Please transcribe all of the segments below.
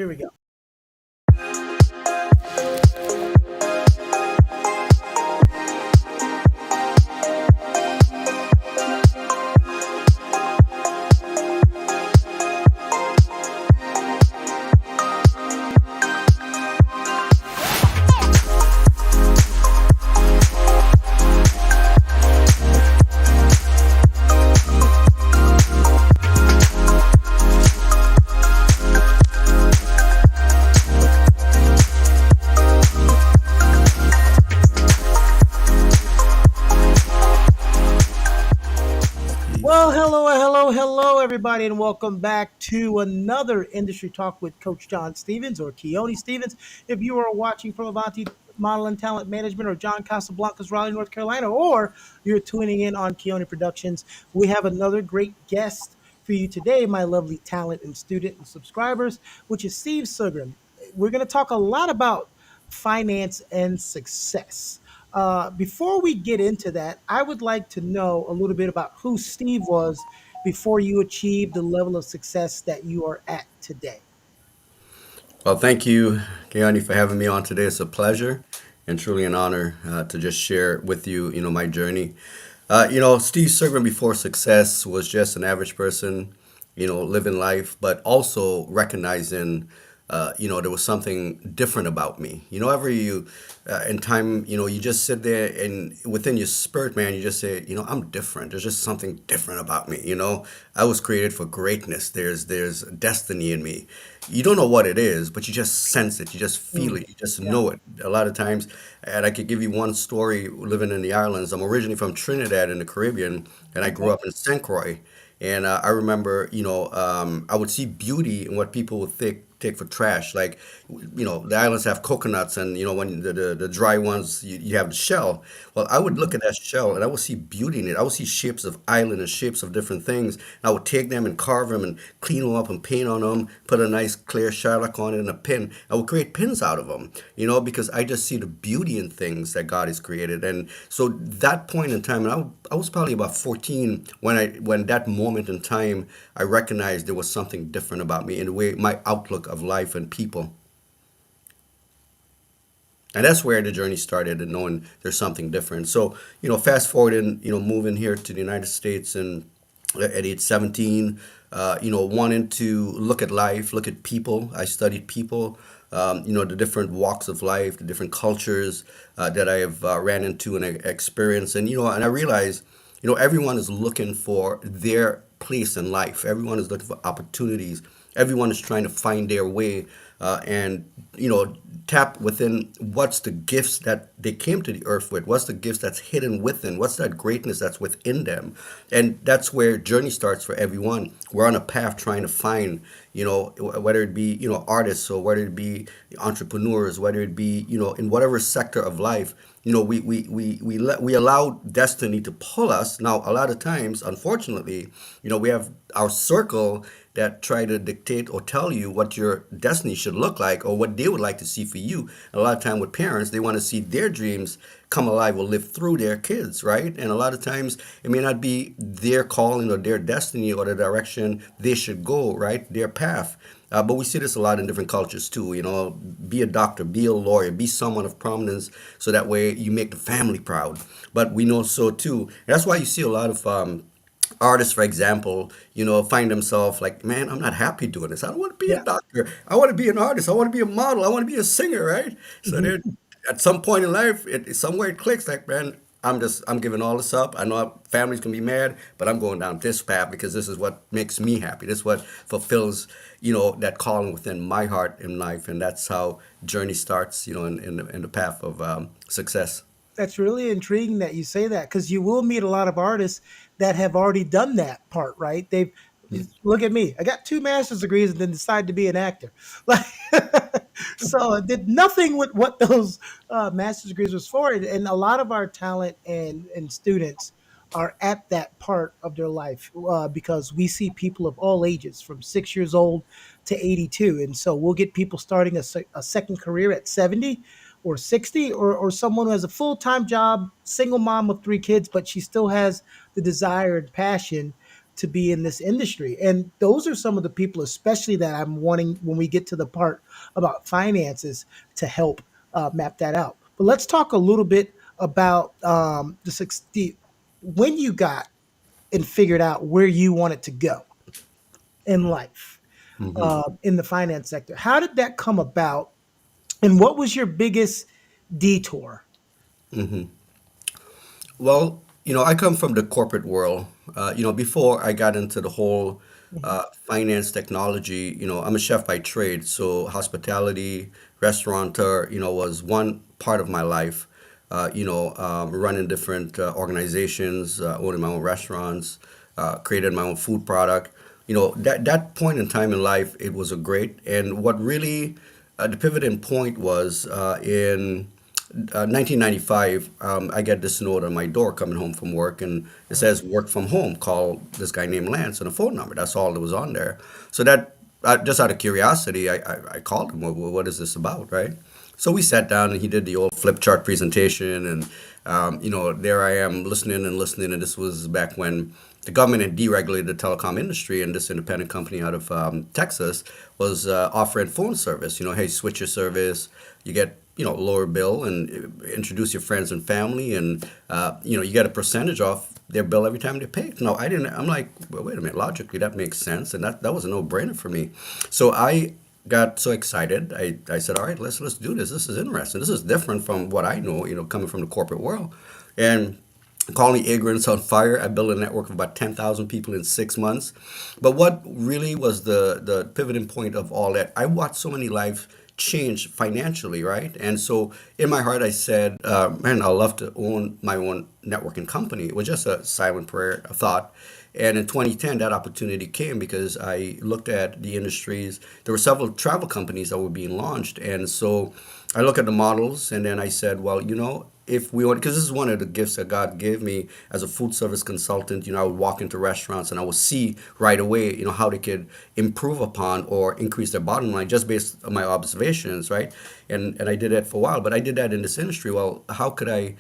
Here we go. Well, hello, everybody, and welcome back to another Industry Talk with Coach John Stevens or Keone Stevens. If you are watching from Avanti Model and Talent Management or John Casablancas, Raleigh, North Carolina, or you're tuning in on Keone Productions, we have another great guest for you today, my lovely talent and student and subscribers, which is Steve Sughrim. We're going to talk a lot about finance and success. Before we get into that, I would like to know a little bit about who Steve was before you achieved the level of success that you are at today. Well, thank you, Keone, for having me on today. It's a pleasure and truly an honor to just share with you, my journey. Steve Sughrim before success was just an average person, living life, but also recognizing, there was something different about me. Every you in time, you just sit there and within your spirit, man, you just say, I'm different. There's just something different about me. I was created for greatness. There's destiny in me. You don't know what it is, but you just sense it. You just feel Mm, it. You just yeah. know it. A lot of times, and I could give you one story living in the islands. I'm originally from Trinidad in the Caribbean, and I grew Okay. up in St. Croix. And I remember, I would see beauty in what people would take for trash. Like, the islands have coconuts, and when the dry ones, you have the shell. Well, I would look Mhm. at that shell, and I would see beauty in it. I would see shapes of island and shapes of different things. And I would take them and carve them and clean them up and paint on them, put a nice clear shellac on it and a pin. I would create pins out of them, because I just see the beauty in things that God has created. And so that point in time, and I was probably about 14 when that moment in time, I recognized there was something different about me in the way my outlook of life and people. And that's where the journey started and knowing there's something different. So, fast forward and, moving here to the United States and at age 17, wanting to look at life, look at people. I studied people, the different walks of life, the different cultures that I have ran into and experienced. And I realized, everyone is looking for their place in life. Everyone is looking for opportunities. Everyone is trying to find their way and tap within what's the gifts that they came to the earth with, what's the gifts that's hidden within, what's that greatness that's within them. And that's where journey starts for everyone. We're on a path trying to find, whether it be, artists or whether it be entrepreneurs, whether it be, in whatever sector of life, we allow destiny to pull us. Now, a lot of times, unfortunately, we have our circle that try to dictate or tell you what your destiny should look like or what they would like to see for you. A lot of time with parents, they want to see their dreams come alive or live through their kids, right? And a lot of times it may not be their calling or their destiny or the direction they should go, right? Their path. But we see this a lot in different cultures too. Be a doctor, be a lawyer, be someone of prominence, so that way you make the family proud. But we know so too. That's why you see a lot of artists, for example, find themselves like, man, I'm not happy doing this. I don't want to be a Yeah. doctor. I want to be an artist. I want to be a model. I want to be a singer, right? So Mhm. they're at some point in life, somewhere it clicks like, man, I'm giving all this up. I know families can be mad, but I'm going down this path because this is what makes me happy. This is what fulfills, that calling within my heart in life, and that's how journey starts, in the path of success. That's really intriguing that you say that because you will meet a lot of artists that have already done that part, right? They've look at me. I got two master's degrees and then decided to be an actor. Like, so I did nothing with what those master's degrees was for. And a lot of our talent and students are at that part of their life because we see people of all ages from 6 years old to 82. And so we'll get people starting a second career at 70 or 60, or someone who has a full-time job, single mom of three kids, but she still has the desire and passion to be in this industry. And those are some of the people, especially that I'm wanting when we get to the part about finances to help map that out. But let's talk a little bit about when you got and figured out where you wanted to go in life in the finance sector. How did that come about? And what was your biggest detour? Well, I come from the corporate world. Before I got into the whole Mhm. finance technology, I'm a chef by trade, so hospitality, restaurateur, was one part of my life. Running different organizations, owning my own restaurants, created my own food product. That point in time in life, it was a great. And what really the pivoting point was in 1995, I get this note on my door coming home from work, and it says "work from home." Call this guy named Lance and a phone number. That's all that was on there. So that just out of curiosity, I called him. What is this about, right? So we sat down and he did the old flip chart presentation, and there I am listening and listening. And this was back when the government had deregulated the telecom industry, and this independent company out of Texas was offering phone service. Hey, switch your service, you get lower bill, and introduce your friends and family, and you get a percentage off their bill every time they pay. No, I didn't. I'm like, well, wait a minute. Logically, that makes sense, and that was a no brainer for me. So I got so excited. I said, all right, let's do this. This is interesting. This is different from what I know. Coming from the corporate world, and call me ignorance on fire. I built a network of about 10,000 people in 6 months. But what really was the pivoting point of all that, I watched so many lives change financially, right? And so in my heart, I said, man, I'd love to own my own networking company. It was just a silent prayer, a thought. And in 2010, that opportunity came because I looked at the industries. There were several travel companies that were being launched. And so I looked at the models, and then I said, well, if we want, because this is one of the gifts that God gave me as a food service consultant. I would walk into restaurants and I would see right away, how they could improve upon or increase their bottom line just based on my observations, right? And I did that for a while, but I did that in this industry. Well, how could I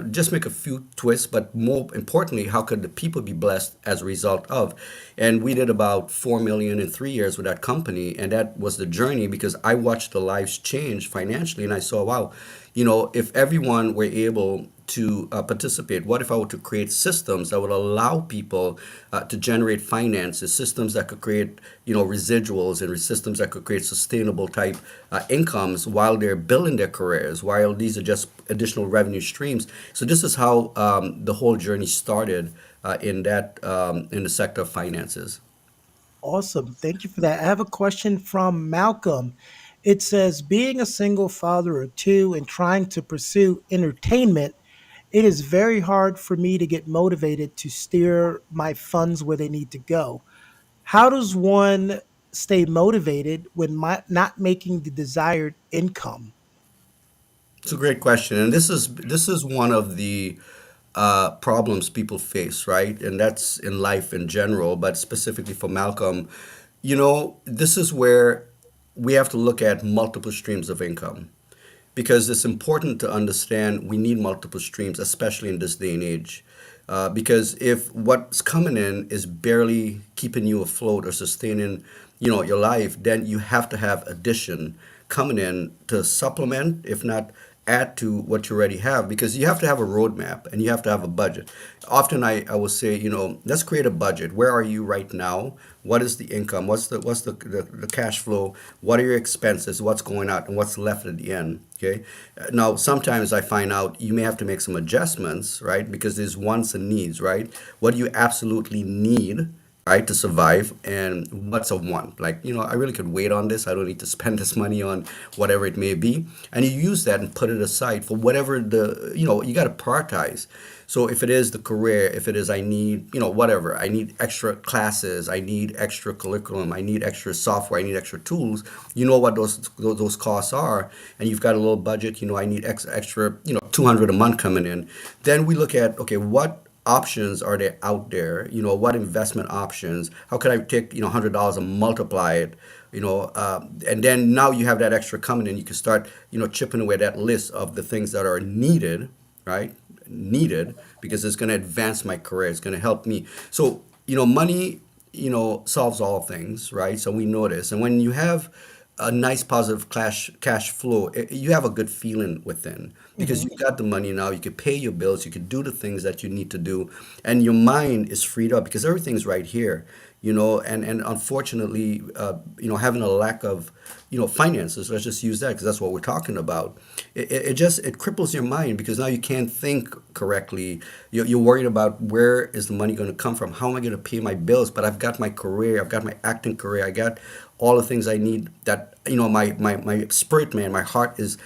just make a few twists, but more importantly, how could the people be blessed as a result of? And we did about 4 million in 3 years with that company, and that was the journey because I watched the lives change financially, and I saw, wow, if everyone were able to participate, what if I were to create systems that would allow people to generate finances, systems that could create, residuals, and systems that could create sustainable type incomes while they're building their careers, while these are just additional revenue streams. So this is how the whole journey started in the sector of finances. Awesome. Thank you for that. I have a question from Malcolm. It says, being a single father of two and trying to pursue entertainment, it is very hard for me to get motivated to steer my funds where they need to go. How does one stay motivated when not making the desired income? It's a great question, and this is one of the problems people face, right? And that's in life in general, but specifically for Malcolm, this is where we have to look at multiple streams of income because it's important to understand we need multiple streams, especially in this day and age. Because if what's coming in is barely keeping you afloat or sustaining, your life, then you have to have addition coming in to supplement, if not add to what you already have, because you have to have a roadmap and you have to have a budget. Often I will say, let's create a budget. Where are you right now? What is the income? What's the cash flow? What are your expenses? What's going out and what's left at the end? Okay. Now, sometimes I find out you may have to make some adjustments, right? Because there's wants and needs, right? What do you absolutely need, right, to survive, and what's a want? Like, I really could wait on this. I don't need to spend this money on whatever it may be. And you use that and put it aside for whatever you got to prioritize. So if it is the career, if it is I need, whatever, I need extra classes, I need extra curriculum, I need extra software, I need extra tools, you know what those costs are, and you've got a little budget, I need extra, 200 a month coming in. Then we look at, okay, what options are there out there? What investment options? How could I take, $100 and multiply it? And then now you have that extra coming in. You can start, chipping away that list of the things that are needed, right? Needed because it's going to advance my career. It's going to help me. So money, solves all things, right? So we know this. And when you have a nice positive cash flow, you have a good feeling within because Hmm. you got the money now. You could pay your bills, you could do the things that you need to do, and your mind is freed up because everything's right here. And unfortunately, having a lack of finances, let's just use that because that's what we're talking about. It cripples your mind because now you can't think correctly. You're worried about where is the money going to come from, how am I going to pay my bills, but I've got my career, I've got my acting career, I got all the things I need that my spirit man, my heart is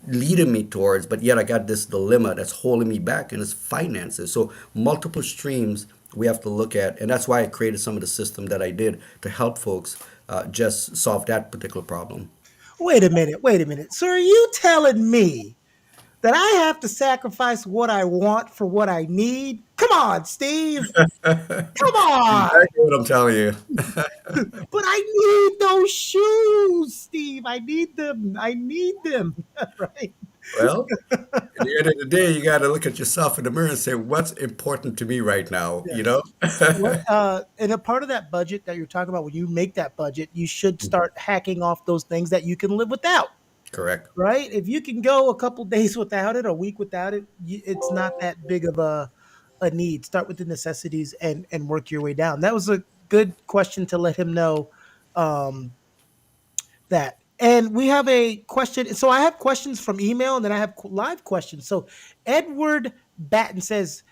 leading me towards, but yet I got this dilemma that's holding me back, and it's finances. So multiple streams we have to look at, and that's why I created some of the system that I did to help folks just solve that particular problem. Wait a minute. Wait a minute. So are you telling me that I have to sacrifice what I want for what I need? Come on, Steve. Come on. Exactly what I'm telling you. But I need those shoes, Steve. I need them. I need them. Right? Well, at the end of the day, you got to look at yourself in the mirror and say, what's important to me right now, you Yes. know? So what and a part of that budget that you're talking about, when you make that budget, you should start hacking off those things that you can live without. Correct. Right? If you can go a couple days without it, a week without it, it's not that big of a need. Start with the necessities and work your way down. That was a good question to let him know um, that. And we have a question. So I have questions from email, and then I have live questions. So Edward Batten says,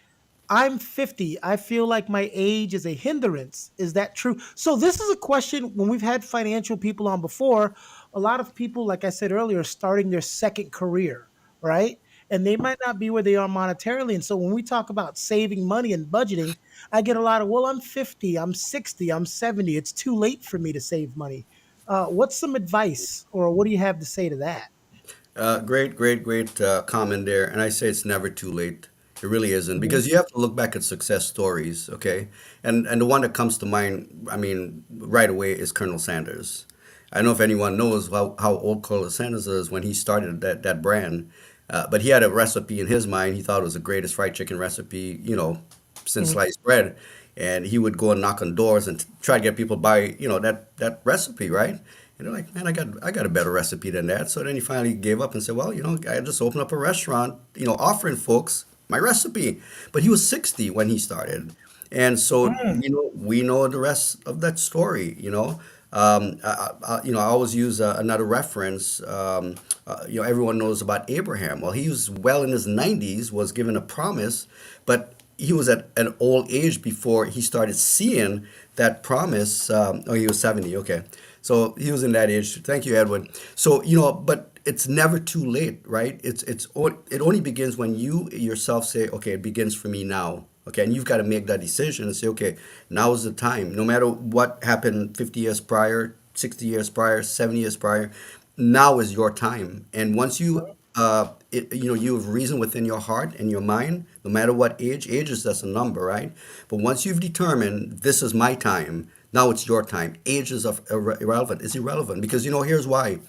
I'm 50. I feel like my age is a hindrance. Is that true? So, this is a question when we've had financial people on before. A lot of people, like I said earlier, are starting their second career, right? And they might not be where they are monetarily. And so, when we talk about saving money and budgeting, I get a lot of, well, I'm 50, I'm 60, I'm 70. It's too late for me to save money. What's some advice, or what do you have to say to that? Great comment there. And I say it's never too late. It really isn't Mhm. because you have to look back at success stories, okay? And the one that comes to mind, I mean, right away is Colonel Sanders. I don't know if anyone knows how old Colonel Sanders is when he started that brand, but he had a recipe in his mind. He thought it was the greatest fried chicken recipe, since Mhm. sliced bread. And he would go and knock on doors and try to get people to buy, that recipe, right? And they're like, man, I got a better recipe than that. So then he finally gave up and said, well, I just opened up a restaurant, offering folks my recipe. But he was 60 when he started. And so Mm. we know the rest of that story. I always use another reference. Everyone knows about Abraham. Well, he was well in his 90s, was given a promise, but he was at an old age before he started seeing that promise. Oh, he was 70. Okay. So he was in that age. Thank you, Edwin. So, but it's never too late, right? It only begins when you yourself say, okay, it begins for me now. Okay, and you've got to make that decision and say, okay, now is the time. No matter what happened 50 years prior, 60 years prior, 70 years prior, now is your time. And once you have reason within your heart and your mind, no matter what age is just a number, right? But once you've determined this is my time, now it's your time. Age is irrelevant. It's irrelevant because here's why.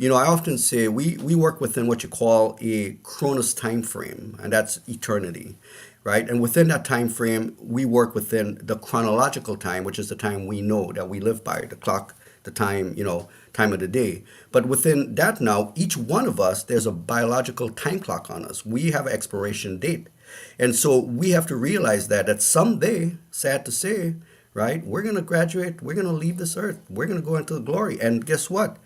I often say we work within what you call a Chronos time frame, and that's eternity, right? And within that time frame, we work within the chronological time, which is the time we know that we live by, the clock, the time, time of the day. But within that now, each one of us, there's a biological time clock on us. We have an expiration date. And so we have to realize that someday, sad to say, right, we're going to graduate, we're going to leave this earth, we're going to go into the glory. And guess what?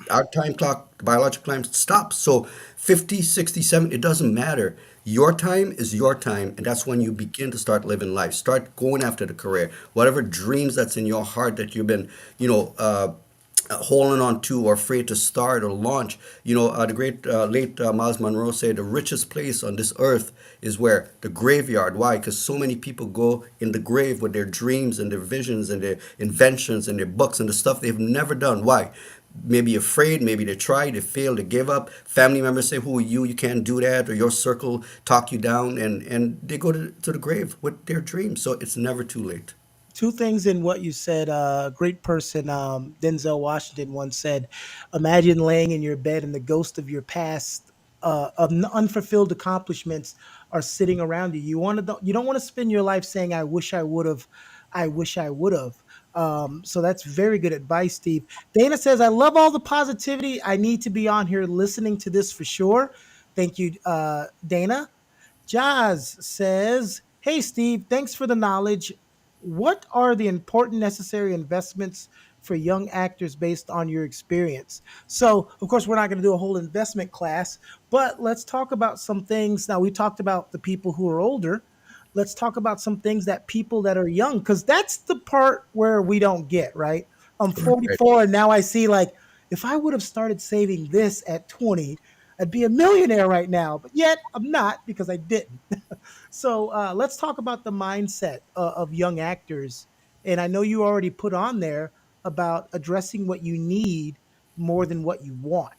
Our time clock, biological time stops. So 50, 60, 70, it doesn't matter. Your time is your time, and that's when you begin to start living life. Start going after the career. Whatever dreams that's in your heart that you've been, holding on to or afraid to start or launch. The great late Miles Monroe said the richest place on this earth is where? The graveyard. Why? Because so many people go in the grave with their dreams and their visions and their inventions and their books and the stuff they've never done. Why? Maybe afraid, maybe they tried, they failed, they give up. Family members say, who are you? You can't do that. Or your circle talk you down. And they go to the grave with their dreams. So it's never too late. Two things in what you said. A great person, Denzel Washington, once said, "Imagine laying in your bed and the ghost of your past, of unfulfilled accomplishments, are sitting around you. You don't want to spend your life saying, 'I wish I would have.' I wish I would have. So that's very good advice, Steve. Dana says, I love all the positivity. I need to be on here listening to this for sure. Thank you, Dana. Jazz says, hey, Steve, thanks for the knowledge. What are the important necessary investments for young actors based on your experience? So, of course, we're not going to do a whole investment class, but let's talk about some things. Now, we talked about the people who are older. Let's talk about some things that people that are young, because that's the part where we don't get, right? I'm Right. 44, and now I see, like, if I would have started saving this at 20, I'd be a millionaire right now, but yet I'm not because I didn't. So let's talk about the mindset of young actors. And I know you already put on there about addressing what you need more than what you want.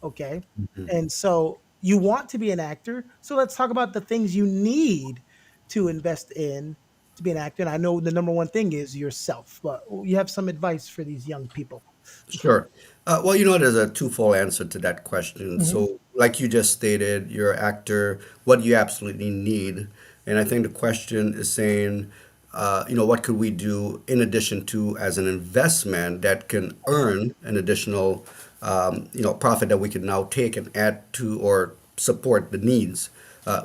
Okay. And so you want to be an actor. So let's talk about the things you need to invest in to be an actor. And I know the number one thing is yourself, but you have some advice for these young people. Sure. Well, there's a twofold answer to that question. Hmm. So, like you just stated, you're an actor, what do you absolutely need? And I think the question is saying, what could we do in addition to as an investment that can earn an additional, profit that we can now take and add to or support the needs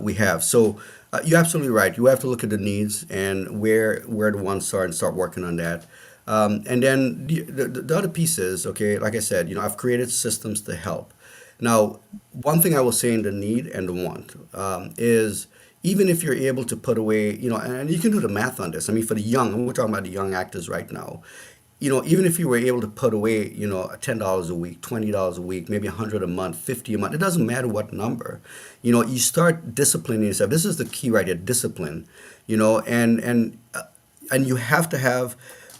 we have. So, you're absolutely right. You have to look at the needs and where the wants are and start working on that. And then the other piece is, okay, like I said, I've created systems to help. Now, one thing I will say in the need and the want is even if you're able to put away, and you can do the math on this. I mean, for the young, we're talking about the young actors right now. Even if you were able to put away, $10 a week, $20 a week, maybe 100 a month, 50 a month, it doesn't matter what number. You start disciplining yourself. This is the key right here, discipline. And you have to have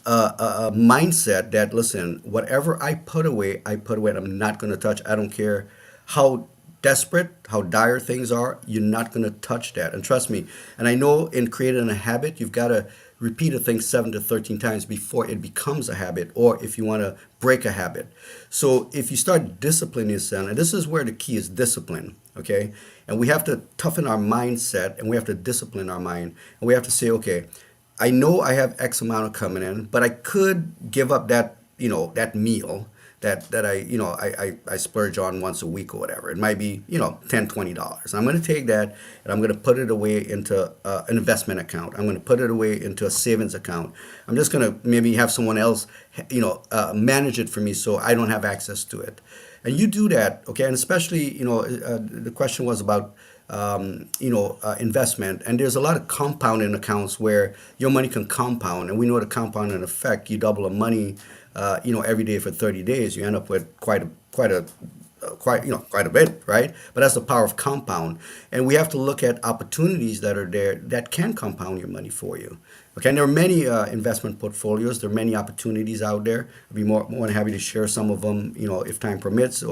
a mindset that, listen, whatever I put away, I put away and I'm not going to touch. I don't care how desperate, how dire things are, you're not going to touch that. And trust me, and I know in creating a habit, you've got to repeat a thing 7 to 13 times before it becomes a habit, or if you want to break a habit. So if you start disciplining yourself, and this is where the key is discipline, okay? And we have to toughen our mindset and we have to discipline our mind. And we have to say, okay, I know I have X amount of coming in, but I could give up that meal that I splurge on once a week or whatever. It might be, $10, $20. I'm going to take that and I'm going to put it away into an investment account. I'm going to put it away into a savings account. I'm just going to maybe have someone else, manage it for me so I don't have access to it. And you do that, okay? And especially, the question was about investment. And there's a lot of compounding accounts where your money can compound. And we know the compounding effect. You double the money, every day for 30 days. You end up with quite a bit, right? But that's the power of compound. And we have to look at opportunities that are there that can compound your money for you. Okay, and there are many investment portfolios. There are many opportunities out there. I'd be more than happy to share some of them, if time permits.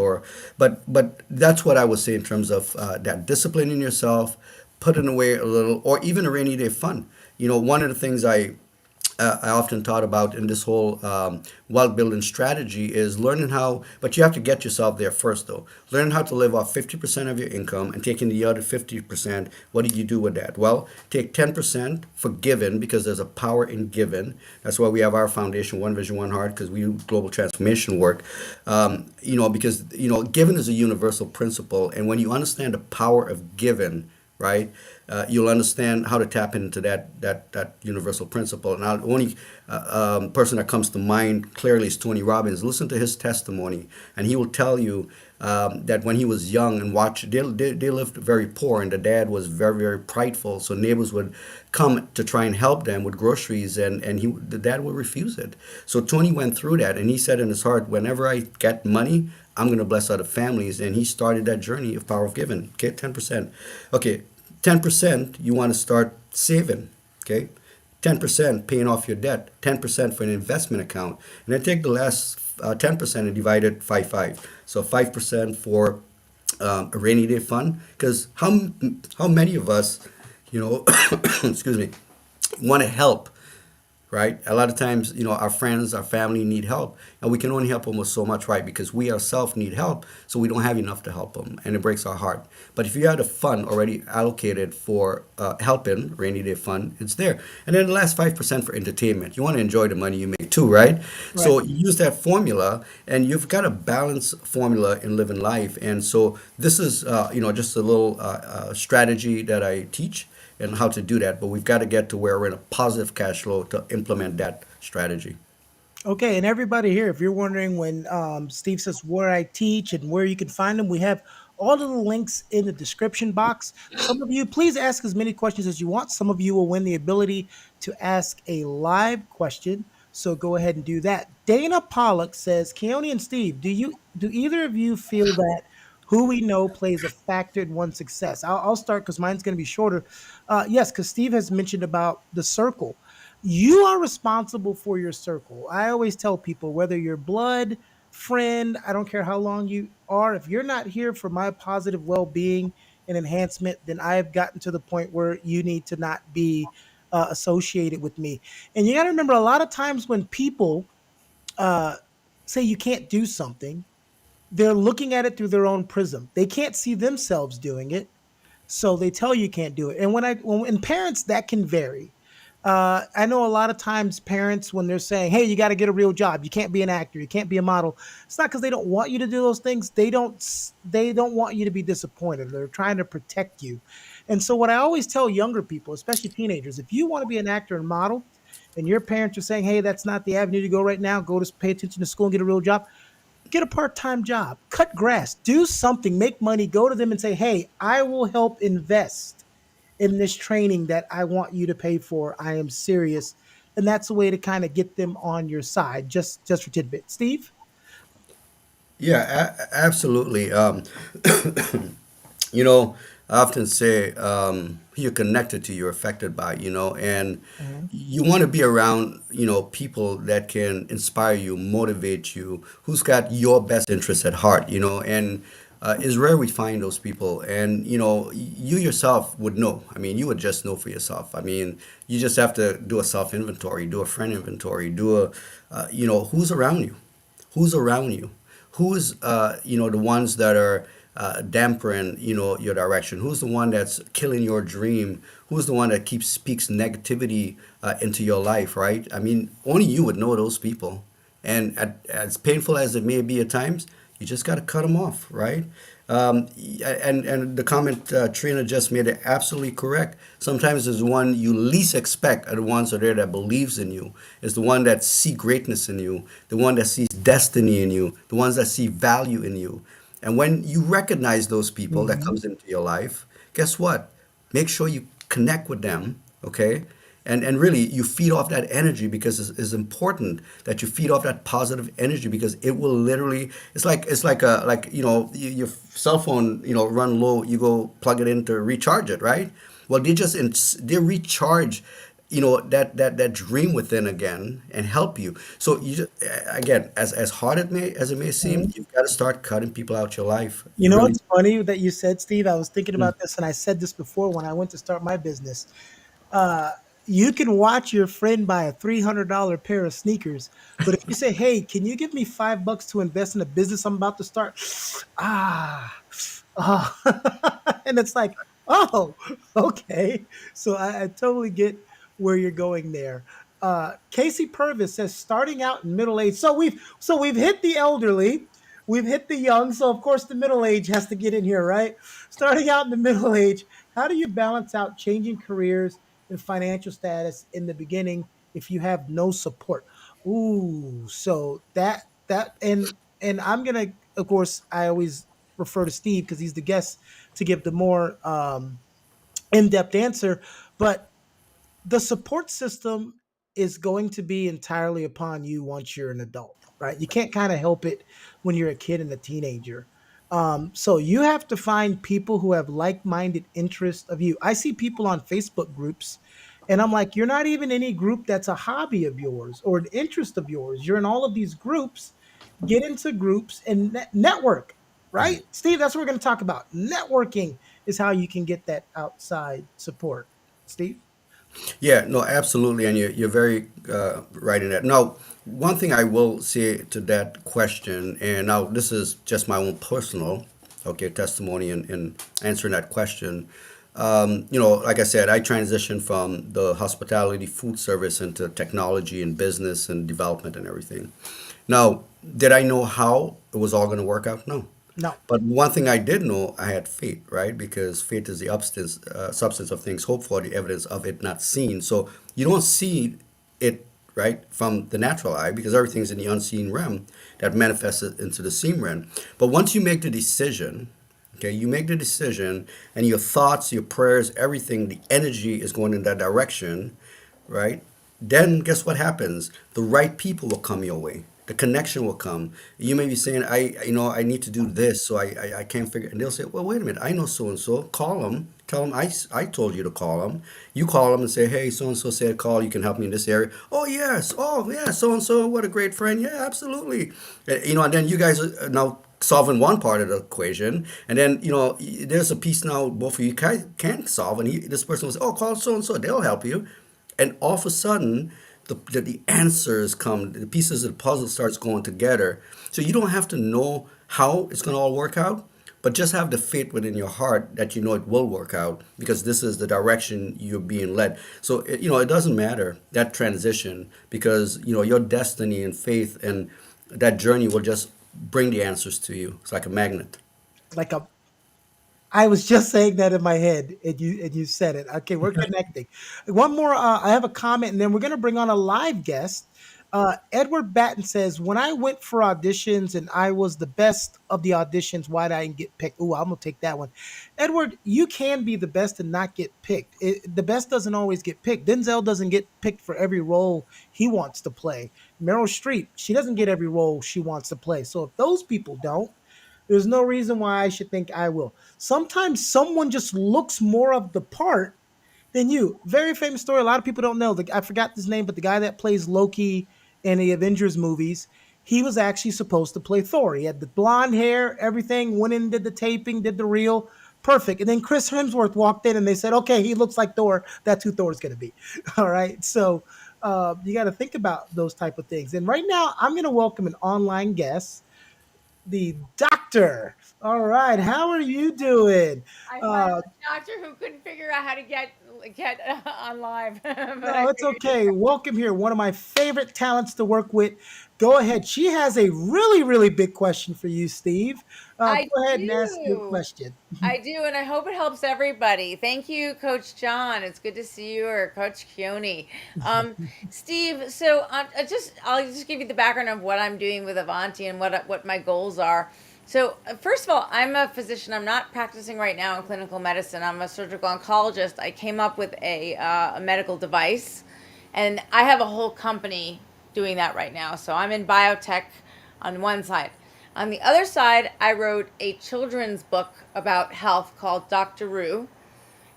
But that's what I would say in terms of that discipline in yourself, putting away a little, or even a rainy day fund. One of the things I often thought about in this whole wealth building strategy is learning how, but you have to get yourself there first though. Learn how to live off 50% of your income and taking the other 50%. What do you do with that? Well, take 10% for giving because there's a power in giving. That's why we have our foundation, One Vision, One Heart, because we do global transformation work. Because, giving is a universal principle. And when you understand the power of giving, right? You'll understand how to tap into that universal principle. Now, the only person that comes to mind clearly is Tony Robbins. Listen to his testimony, and he will tell you that when he was young and they lived very poor, and the dad was very, very prideful. So neighbors would come to try and help them with groceries, and the dad would refuse it. So Tony went through that, and he said in his heart, whenever I get money, I'm going to bless other families. And he started that journey of power of giving. Okay, 10%. Okay, 10% you want to start saving. Okay, 10% paying off your debt, 10% for an investment account. And then take the last 10% and divide it 5-5. So 5% for a rainy day fund. Because how many of us, excuse me, want to help right? A lot of times, our friends, our family need help, and we can only help them with so much, right? Because we ourselves need help, so we don't have enough to help them, and it breaks our heart. But if you had a fund already allocated for helping, rainy day fund, it's there. And then the last 5% for entertainment. You want to enjoy the money you make too, right? Right. So you use that formula, and you've got a balanced formula in living life. And so this is, just a little strategy that I teach and how to do that. But we've got to get to where we're in a positive cash flow to implement that strategy. Okay, and everybody here, if you're wondering when Steve says where I teach and where you can find them, we have all of the links in the description box. Some of you, please ask as many questions as you want. Some of you will win the ability to ask a live question. So go ahead and do that. Dana Pollock says, Keone and Steve, do either of you feel that who we know plays a factor in one's success? I'll start because mine's going to be shorter. Yes, because Steve has mentioned about the circle. You are responsible for your circle. I always tell people whether you're blood, friend, I don't care how long you are, if you're not here for my positive well being and enhancement, then I have gotten to the point where you need to not be associated with me. And you got to remember a lot of times when people uh, say you can't do something, they're looking at it through their own prism. They can't see themselves doing it, so they tell you can't do it. And when parents, that can vary. I know a lot of times parents, when they're saying, "Hey, you got to get a real job. You can't be an actor. You can't be a model." It's not because they don't want you to do those things. They don't want you to be disappointed. They're trying to protect you. And so, what I always tell younger people, especially teenagers, if you want to be an actor and model, and your parents are saying, "Hey, that's not the avenue to go right now. Go to pay attention to school and get a real job." Get a part-time job, cut grass, do something, make money, go to them and say, "Hey, I will help invest in this training that I want you to pay for. I am serious." And that's a way to kind of get them on your side, just for tidbit. Steve? Yeah, absolutely. I often say, you're connected to, you're affected by, and Mhm. you want to be around, people that can inspire you, motivate you, who's got your best interests at heart, and it's rare we find those people. And, you yourself would know. I mean, you would just know for yourself. I mean, you just have to do a self inventory, do a friend inventory, who's around you, who's around you, who's the ones that are dampering your direction, who's the one that's killing your dream, who's the one that keeps speaks negativity into your life, right? I mean, only you would know those people. And as painful as it may be at times, you just got to cut them off, right? And the comment Trina just made it absolutely correct. Sometimes it's the one you least expect are the ones that are there that believes in you. It's the one that see greatness in you, the one that sees destiny in you, the ones that see value in you. And when you recognize those people that Mhm. comes into your life, guess what? Make sure you connect with them, okay? And really, you feed off that energy because it's important that you feed off that positive energy because it will literally. It's like your cell phone run low. You go plug it in to recharge it, right? Well, they recharge that dream within again and help you. So again, as hard as it may seem, Mhm. you've got to start cutting people out your life. You You know really. what's funny that you said, Steve? I was thinking Mm. about this, and I said this before when I went to start my business. uh, you can watch your friend buy a $300 pair of sneakers, but if you say, "Hey, can you give me $5 to invest in a business I'm about to start?" ah, oh. And it's like, oh, okay. So I totally get where you're going there. Casey Purvis says, starting out in middle age. So we've hit the elderly, we've hit the young. So of course the middle age has to get in here, right? Starting out in the middle age, how do you balance out changing careers and financial status in the beginning if you have no support? Ooh, so that and I'm gonna, of course, I always refer to Steve because he's the guest to give the more in-depth answer. But the support system is going to be entirely upon you once you're an adult, right? You can't kind of help it when you're a kid and a teenager. So you have to find people who have like-minded interests of you. I see people on Facebook groups, and I'm like, you're not even in any group that's a hobby of yours or an interest of yours. You're in all of these groups. Get into groups and network, right? Steve, that's what we're going to talk about. Networking is how you can get that outside support. Steve? Yeah, no, absolutely, and you're very right in that. Now, one thing I will say to that question, and now this is just my own personal, okay, testimony in answering that question. Like I said, I transitioned from the hospitality food service into technology and business and development and everything. Now, did I know how it was all going to work out? No. No. But one thing I did know, I had faith, right? Because faith is the substance of things hoped for, the evidence of it not seen. So you don't see it, right, from the natural eye because everything's in the unseen realm that manifests it into the seen realm. But once you make the decision, okay, you make the decision and your thoughts, your prayers, everything, the energy is going in that direction, right? Then guess what happens? The right people will come your way. The connection will come. You may be saying, I need to do this, so I can't figure. And they'll say, well, wait a minute, I know so and so. Call them. Tell them I told you to call them. You call them and say, hey, so and so said call. You can help me in this area. Oh yes. Oh yeah. So and so. What a great friend. Yeah, absolutely. And then you guys are now solving one part of the equation, and then there's a piece now both of you can't solve, and this person will say, oh, call so and so. They'll help you. And all of a sudden the answers come, the pieces of the puzzle starts going together. So you don't have to know how it's going to all work out, but just have the faith within your heart that you know it will work out because this is the direction you're being led. So it doesn't matter that transition because your destiny and faith and that journey will just bring the answers to you. It's like a magnet. Like a I was just saying that in my head, and you said it. Okay, we're connecting. One more. I have a comment, and then we're going to bring on a live guest. Edward Batten says, "When I went for auditions and I was the best of the auditions, why did I didn't get picked?" Ooh, I'm gonna take that one. Edward, you can be the best and not get picked. The best doesn't always get picked. Denzel doesn't get picked for every role he wants to play. Meryl Streep, she doesn't get every role she wants to play. So if those people don't, there's no reason why I should think I will. Sometimes someone just looks more of the part than you. Very famous story. A lot of people don't know. I forgot his name, but the guy that plays Loki in the Avengers movies, he was actually supposed to play Thor. He had the blonde hair, everything, went in, did the taping, did the reel. Perfect. And then Chris Hemsworth walked in and they said, okay, he looks like Thor. That's who Thor's going to be. All right. So you got to think about those type of things. And right now, I'm going to welcome an online guest, the doctor. All right, how are you doing? I thought it Uh, was a doctor who couldn't figure out how to get on live, but no, I it's figured okay. Welcome here. One of my favorite talents to work with. Go ahead. She has a really, really big question for you, Steve. I Go ahead and ask your do. question. I do, and I hope it helps everybody. Thank you, Coach John. It's good to see you, or Coach Keone. Steve, so I'll just give you the background of what I'm doing with Avanti and what my goals are. So, first of all, I'm a physician. I'm not practicing right now in clinical medicine. I'm a surgical oncologist. I came up with a medical device, and I have a whole company doing that right now. So I'm in biotech on one side. On the other side, I wrote a children's book about health called Dr. Roo,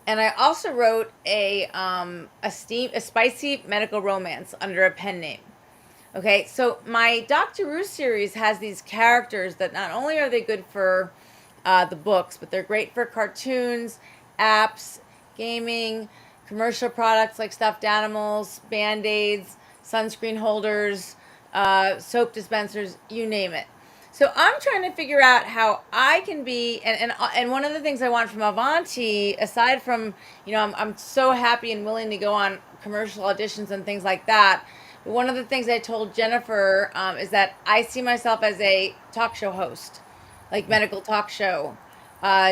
and I also wrote a spicy medical romance under a pen name. Okay, so my Doctor Who series has these characters that not only are they good for the books, but they're great for cartoons, apps, gaming, commercial products like stuffed animals, band aids, sunscreen holders, soap dispensers, you name it. So I'm trying to figure out how I can be, and one of the things I want from Avanti, aside from, I'm so happy and willing to go on commercial auditions and things like that. But one of the things I told Jennifer is that I see myself as a talk show host, like medical talk show,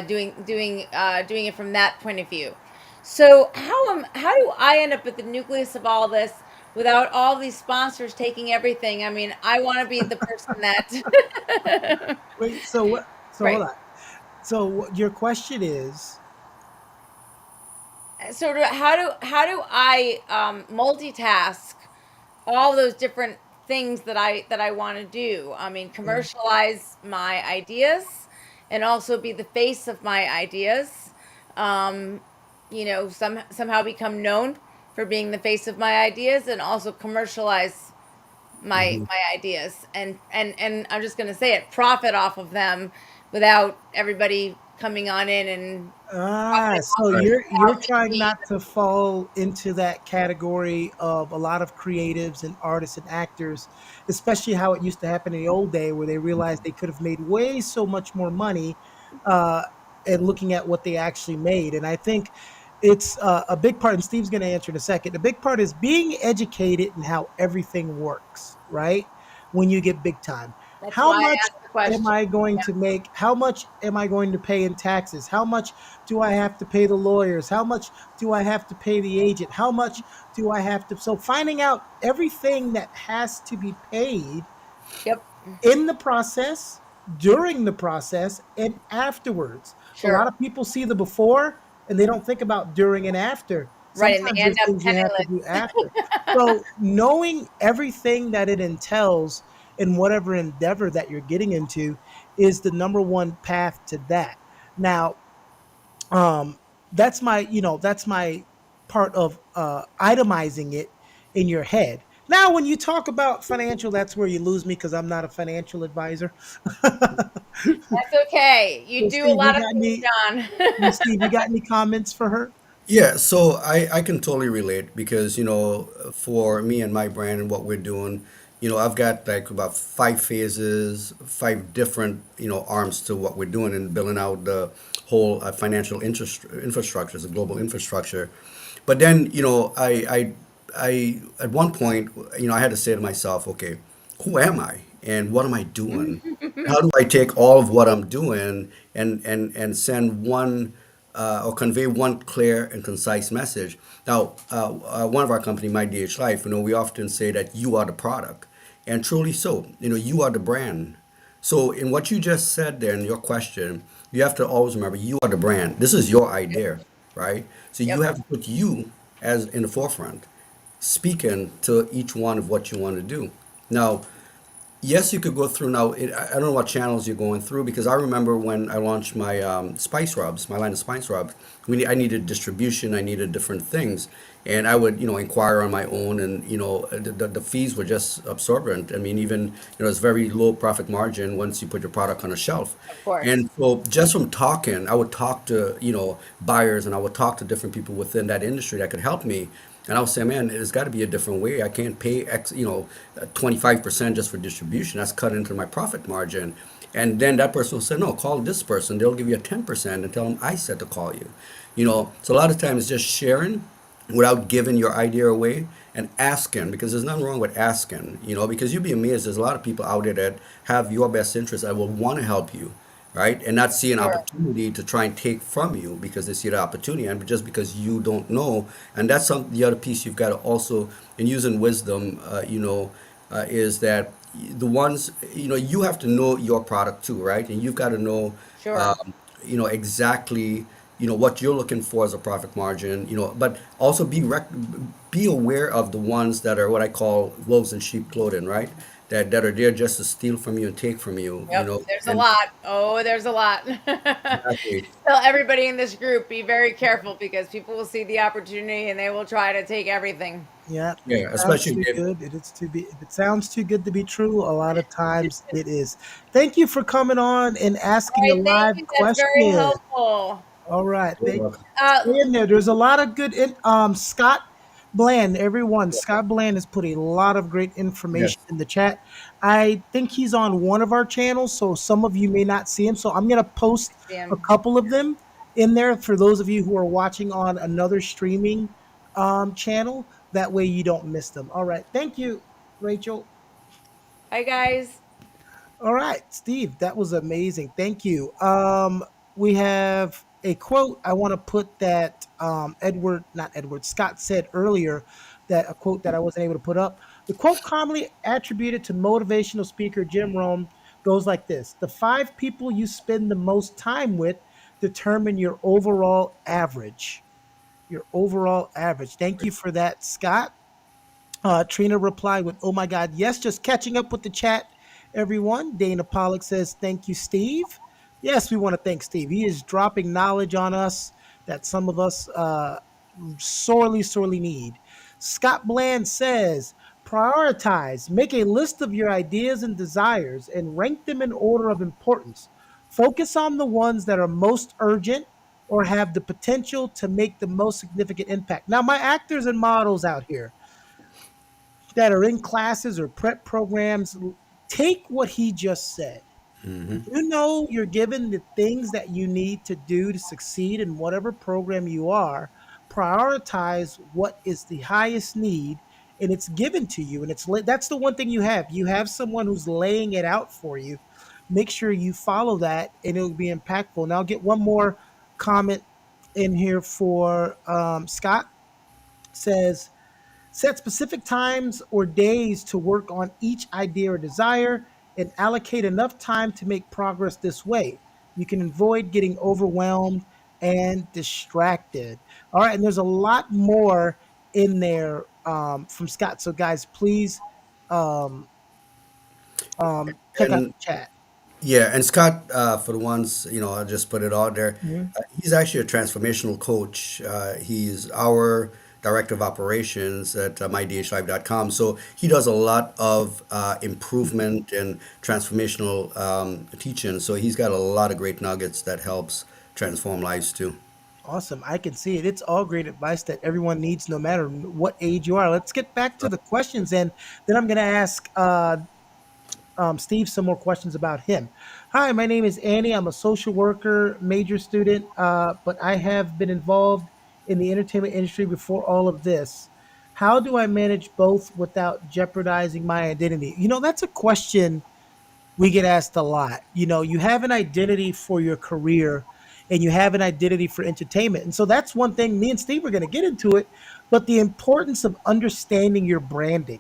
doing it from that point of view. So how do I end up at the nucleus of all this without all these sponsors taking everything? I mean, I want to be the person that Wait, so what? So hold right. on. So your question is, So how do I multitask all those different things that I want to do? I mean, mhm, commercialize my ideas and also be the face of my ideas. Um, somehow become known for being the face of my ideas and also commercialize my Hmm. my ideas and I'm just going to say it, profit off of them without everybody coming on in and Ah, profiting so off of Right. you're somebody else's trying need. not to fall into that category of a lot of creatives and artists and actors, especially how it used to happen in the old day where they realized they could have made way so much more money, uh, and looking at what they actually made. And I think it's a big part, and Steve's going to answer in a second. The big part is being educated in how everything works, right? When you get big time. That's How why I much asked the am question. I going Yeah. to make? How much am I going to pay in taxes? How much do I have to pay the lawyers? How much do I have to pay the agent? How much do I have to? So finding out everything that has to be paid Yep. in the process, during the process, and afterwards. So a lot Sure. of people see the before and they don't think about during and after. Right, and they Sometimes end there's up things you have to do after. penniless. So knowing everything that it entails in whatever endeavor that you're getting into is the number one path to that. Now, um that's my part of itemizing it in your head. Now when you talk about financial, that's where you lose me because I'm not a financial advisor. That's okay. You So do a Steve, lot of things, John. you got any comments for her? Yeah, so I can totally relate because, for me and my brand and what we're doing, I've got like about five phases, five different, arms to what we're doing and building out the whole financial interest, infrastructure, the global infrastructure. But then, at one point, I had to say to myself, okay, who am I and what am I doing? How do I take all of what I'm doing and send one or convey one clear and concise message? Now, one of our company, My DH Life, we often say that you are the product, and truly so. You are the brand. So, in what you just said there in your question, you have to always remember you are the brand. This is your idea, right? So you Yep. have to put you as in the forefront, speaking to each one of what you want to do. Now, yes, you could go through now. I don't know what channels you're going through because I remember when I launched my spice rubs, my line of spice rubs. I needed distribution, I needed different things, and I would inquire on my own, and the fees were just absorbent. I mean, even it's very low profit margin once you put your product on a shelf. Of course. And so just from talking, I would talk to buyers, and I would talk to different people within that industry that could help me. And I was saying, man, there's got to be a different way. I can't pay 25% just for distribution. That's cut into my profit margin. And then that person will say, no, call this person. They'll give you a 10% and tell them I said to call you. So a lot of times just sharing without giving your idea away and asking, because there's nothing wrong with asking, because you'd be amazed. There's a lot of people out there that have your best interest that will want to help you, right? And not see an Sure. opportunity to try and take from you because they see the opportunity and just because you don't know. And that's the other piece you've got to also, in using wisdom, is that the ones, you have to know your product too, right? And you've got to know, Sure. exactly, what you're looking for as a profit margin, but also be aware of the ones that are what I call wolves in sheep clothing, right? That are there just to steal from you and take from you, Yep. There's a and lot. Oh, there's a lot. exactly. Tell everybody in this group, be very careful because people will see the opportunity and they will try to take everything. Yeah, it Yeah, sounds especially too if, good. It is to be. If it sounds too good to be true, a lot of times it is. Thank you for coming on and All asking a right. Thank live you. That's very question. helpful. All right. you're welcome. Stay Uh, in there. There's a lot of good Scott Bland, everyone. Scott Bland has put a lot of great information Yes. in the chat. I think he's on one of our channels, so some of you may not see him. So I'm gonna post a Sam. couple of them in there for those of you who are watching on another streaming channel. That way you don't miss them. All right. Thank you, Rachel. Hi, guys. All right, Steve, that was amazing. Thank you. We have a quote. I want to put that not Edward, Scott said earlier, that a quote that I wasn't able to put up. The quote commonly attributed to motivational speaker Jim Rohn goes like this: the five people you spend the most time with determine your overall average. Your overall average. Thank you for that, Scott. Trina replied with, "Oh my God, yes, just catching up with the chat, everyone." Dana Pollock says, "Thank you, Steve." Yes, we want to thank Steve. He is dropping knowledge on us that some of us sorely, sorely need. Scott Bland says, prioritize, make a list of your ideas and desires and rank them in order of importance. Focus on the ones that are most urgent or have the potential to make the most significant impact. Now, my actors and models out here that are in classes or prep programs, take what he just said. You know you're given the things that you need to do to succeed in whatever program you are. Prioritize what is the highest need, and it's given to you. And that's the one thing you have. You have someone who's laying it out for you. Make sure you follow that, and it'll be impactful. Now, I'll get one more comment in here for Scott. Says, set specific times or days to work on each idea or desire and allocate enough time to make progress this way. You can avoid getting overwhelmed and distracted. All right. And there's a lot more in there from Scott. So, guys, please um, check out And the chat. yeah, and Scott, for the ones, I'll just put it out there. Mhm. He's actually a transformational coach. He's our director of operations at mydhlive.com. So he does a lot of improvement and transformational teaching. So he's got a lot of great nuggets that helps transform lives too. Awesome. I can see it. It's all great advice that everyone needs, no matter what age you are. Let's get back to the questions, and then I'm going to ask Steve some more questions about him. Hi, my name is Annie. I'm a social worker, major student, but I have been involved in the entertainment industry before all of this. How do I manage both without jeopardizing my identity? That's a question we get asked a lot. You have an identity for your career and you have an identity for entertainment. And so that's one thing me and Steve are going to get into it, but the importance of understanding your branding.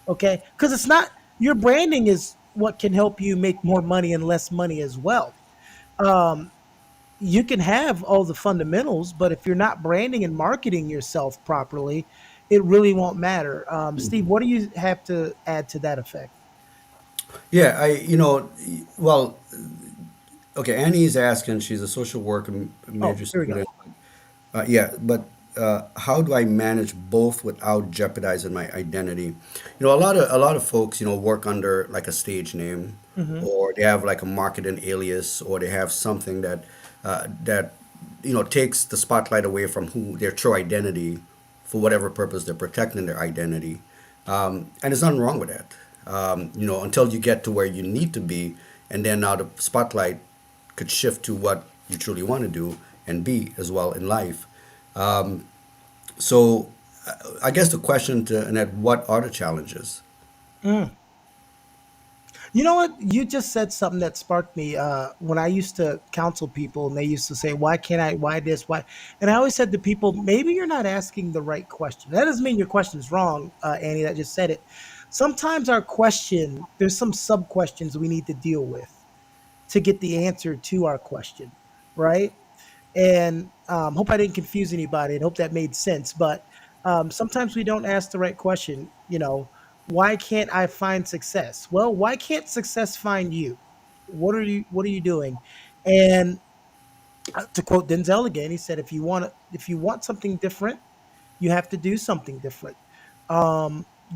Okay. Because it's not your branding is what can help you make more money and less money as well. Um, you can have all the fundamentals, but if you're not branding and marketing yourself properly, it really won't matter. Steve, what do you have to add to that effect? Yeah, well, okay, Annie's asking, she's a social worker Oh, major here we go. student. Yeah, but how do I manage both without jeopardizing my identity? A lot of folks, work under like a stage name, Hmm. or they have like a marketing alias, or they have something that takes the spotlight away from who their true identity, for whatever purpose they're protecting their identity. And there's nothing wrong with that. Until you get to where you need to be, and then now the spotlight could shift to what you truly want to do and be as well in life. So I guess the question to Annette, what are the challenges? Mm. You know what? You just said something that sparked me. When I used to counsel people, and they used to say, "Why can't I? Why this? Why?" And I always said to people, "Maybe you're not asking the right question. That doesn't mean your question is wrong, Annie. That just said it. Sometimes our question, there's some sub questions we need to deal with to get the answer to our question, right? And hope I didn't confuse anybody and hope that made sense. But sometimes we don't ask the right question. Why can't I find success? Well, why can't success find you? What are you doing? And to quote Denzel again, he said, if you want something different, you have to do something different.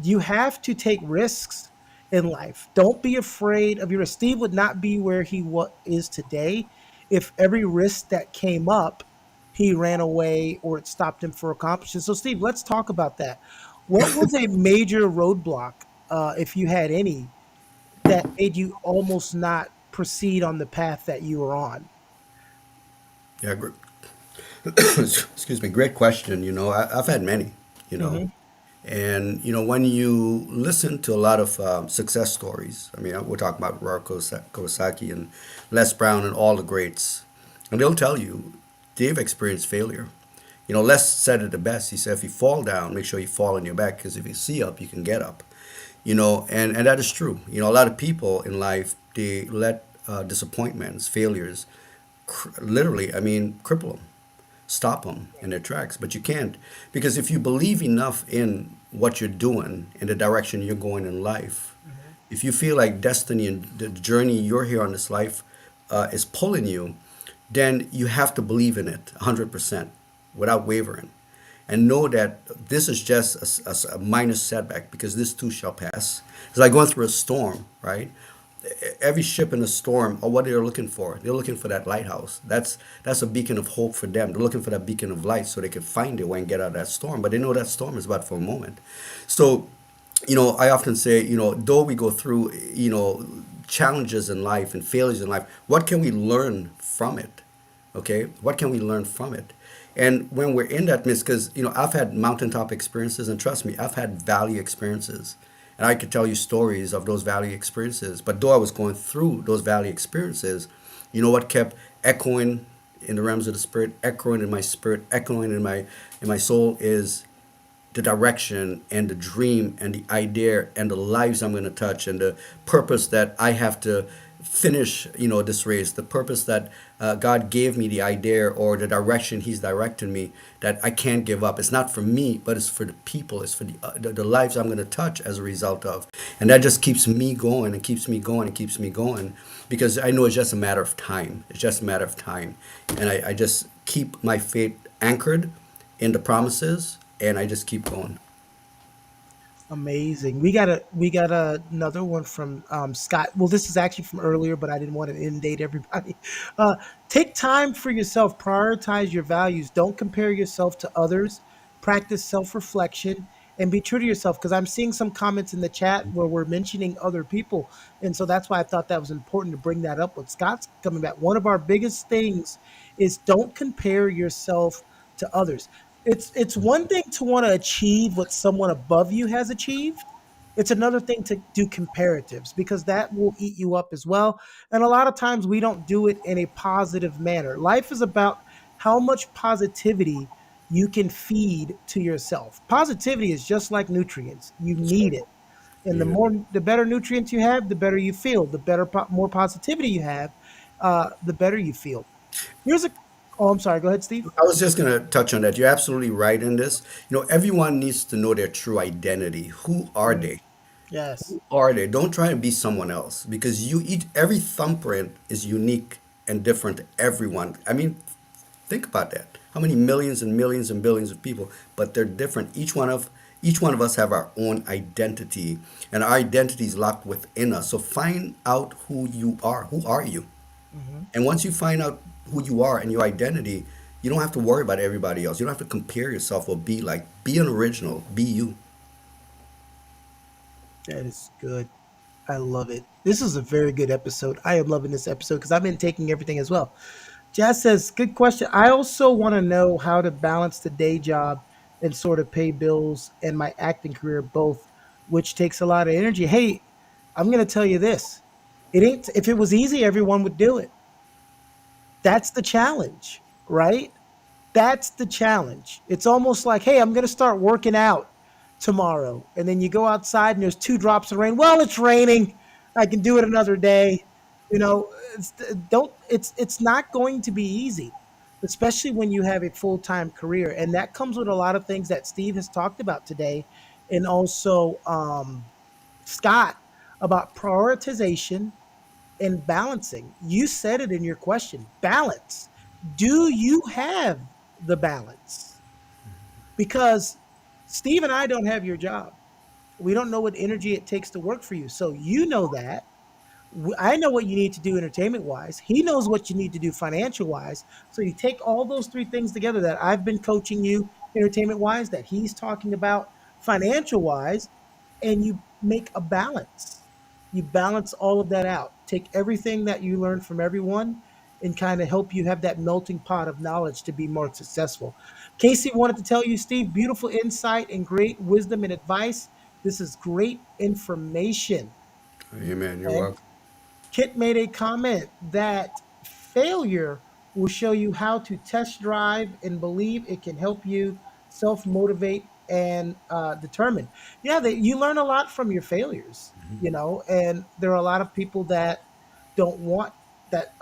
You have to take risks in life. Don't be afraid of your. Steve would not be where is today if every risk that came up, he ran away or it stopped him for accomplishing. So, Steve, let's talk about that. What was a major roadblock, if you had any, that made you almost not proceed on the path that you were on? Yeah, excuse me, great question. I've had many, you know, Hmm. and when you listen to a lot of success stories, I mean, we're talking about Kawasaki and Les Brown and all the greats, and they'll tell you they've experienced failure. Les said it the best. He said, if you fall down, make sure you fall on your back, because if you see up, you can get up. And that is true. A lot of people in life, they let disappointments, failures, literally, I mean, cripple them, stop them in their tracks. But you can't, because if you believe enough in what you're doing, in the direction you're going in life, Hmm. if you feel like destiny and the journey you're here on this life is pulling you, then you have to believe in it 100% without wavering. And know that this is just a minor setback, because this too shall pass. It's like going through a storm, right? every ship in a storm, or what they're looking for. They're looking for that lighthouse. That's a beacon of hope for them. They're looking for that beacon of light so they can find their way and get out of that storm. But they know that storm is but for a moment. So, I often say, though we go through, challenges in life and failures in life, what can we learn from it? Okay, what can we learn from it? And when we're in that midst, because I've had mountaintop experiences, and trust me, I've had valley experiences, and I could tell you stories of those valley experiences. But though I was going through those valley experiences, what kept echoing in the realms of the spirit, echoing in my spirit, echoing in my soul is the direction and the dream and the idea and the lives I'm going to touch and the purpose that I have to finish, this race, the purpose that God gave me, the idea or the direction He's directing me, that I can't give up. It's not for me, but it's for the people. It's for the lives I'm going to touch as a result of. And that just keeps me going and keeps me going and keeps me going because I know it's just a matter of time. It's just a matter of time. And I just keep my faith anchored in the promises and I just keep going. Amazing. Another one from Scott. Well, this is actually from earlier, but I didn't want to inundate everybody. Uh, Take time for yourself. Prioritize your values. Don't compare yourself to others. Practice self-reflection and be true to yourself. Because I'm seeing some comments in the chat where we're mentioning other people, and so that's why I thought that was important to bring that up. With Scott's coming back, one of our biggest things is don't compare yourself to others. It's one thing to want to achieve what someone above you has achieved. It's another thing to do comparatives because that will eat you up as well. And a lot of times we don't do it in a positive manner. Life is about how much positivity you can feed to yourself. Positivity is just like nutrients. You That's right. need it. And You know. the better nutrients you have, the better you feel. The more positivity you have, the better you feel. Here's a Oh, I'm sorry. Go ahead, Steve. I was just going to touch on that. You're absolutely right in this. Everyone needs to know their true identity. Who are Mm, they? yes. Are they? Don't try and be someone else because every thumbprint is unique and different to everyone. I mean, think about that. How many millions and millions and billions of people, but they're different. Each one of us have our own identity, and our identity is locked within us. So find out who you are. Who are you? Hmm. And once you find out who you are and your identity, you don't have to worry about everybody else. You don't have to compare yourself or be like. Be an original. Be you. That is good. I love it. This is a very good episode. I am loving this episode because I've been taking everything as well. Jazz says, good question. I also want to know how to balance the day job and sort of pay bills and my acting career both, which takes a lot of energy. Hey, I'm going to tell you this. It ain't If it was easy, everyone would do it. That's the challenge, right? That's the challenge. It's almost like, hey, I'm going to start working out tomorrow. And then you go outside and there's 2 drops of rain. Well, it's raining. I can do it another day. You know, it's not going to be easy, especially when you have a full-time career. And that comes with a lot of things that Steve has talked about today and also Scott about prioritization and balancing. You said it in your question, balance. Do you have the balance? Because Steve and I don't have your job. We don't know what energy it takes to work for you. So you know that. I know what you need to do entertainment wise. He knows what you need to do financial wise. So you take all those 3 things together that I've been coaching you entertainment wise, that he's talking about financial wise, and you make a balance. You balance all of that out. Take everything that you learn from everyone and kind of help you have that melting pot of knowledge to be more successful. Casey wanted to tell you, Steve, beautiful insight and great wisdom and advice. This is great information. Amen. You're Okay. welcome. Kit made a comment that failure will show you how to test drive and believe it can help you self motivate and determine. Yeah, you learn a lot from your failures, and there are a lot of people that don't want that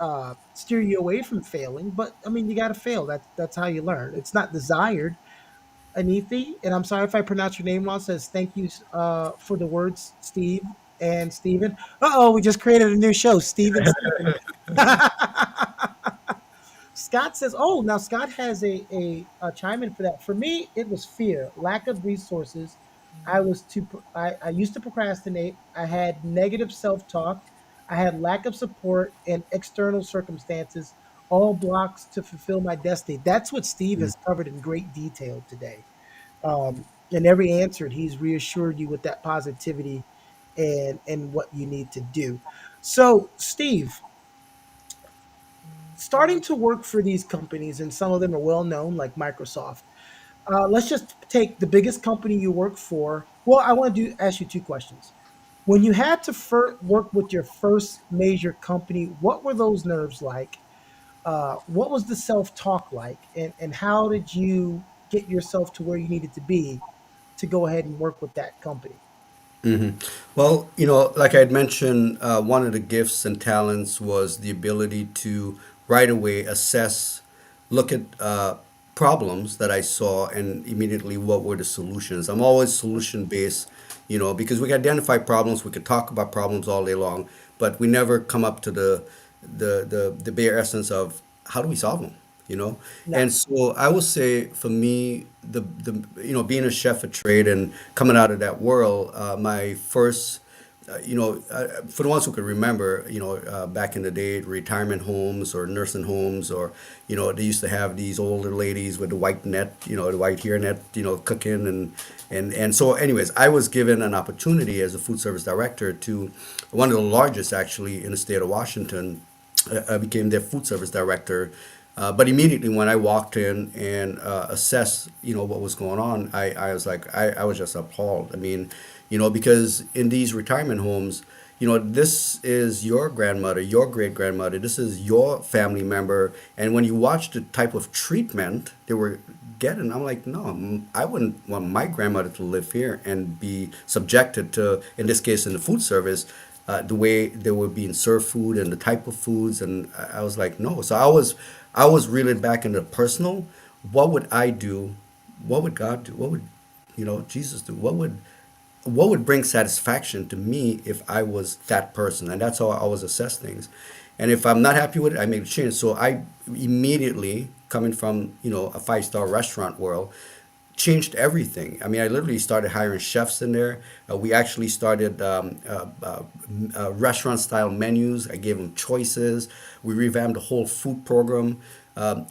steer you away from failing. But I mean, you got to fail. That's how you learn. It's not desired. Anithi, and I'm sorry if I pronounce your name wrong, says thank you for the words, Steve and Steven. Uh-oh, we just created a new show, Steve and Steven. Scott says, oh, now Scott has a chime in for that. For me, it was fear, lack of resources. I used to procrastinate. I had negative self-talk. I had lack of support and external circumstances, all blocks to fulfill my destiny. That's what Steve has covered in great detail today. And every answer, he's reassured you with that positivity and what you need to do. So, Steve, starting to work for these companies, and some of them are well known, like Microsoft. Let's just take the biggest company you work for. Well, I want to ask you two questions. When you had to work with your first major company, what were those nerves like? What was the self talk like? And how did you get yourself to where you needed to be to go ahead and work with that company? Well, like I had mentioned, one of the gifts and talents was the ability to right away assess, look at problems that I saw, and immediately what were the solutions. I'm always solution based, because we can identify problems, we could talk about problems all day long, but we never come up to the bare essence of how do we solve them, you know? No. And so I would say for me, being a chef at trade and coming out of that world, my first, for the ones who could remember, back in the day, retirement homes or nursing homes, or, they used to have these older ladies with the white net, the white hair net, cooking. And so anyways, I was given an opportunity as a food service director to one of the largest actually in the state of Washington. I became their food service director. But immediately when I walked in and assessed, what was going on, I was like, I was just appalled. I mean, because in these retirement homes, this is your grandmother, your great grandmother, this is your family member. And when you watch the type of treatment they were getting, I'm like, no, I wouldn't want my grandmother to live here and be subjected to, in this case, in the food service, the way they were being served food and the type of foods, and I was like, no. So I was reeling back into personal. What would I do? What would God do? What would Jesus do? What would bring satisfaction to me if I was that person? And that's how I always assess things. And if I'm not happy with it, I make a change. So I immediately, coming from a 5-star restaurant world, changed everything. I mean, I literally started hiring chefs in there. We actually started restaurant style menus. I gave them choices. We revamped the whole food program.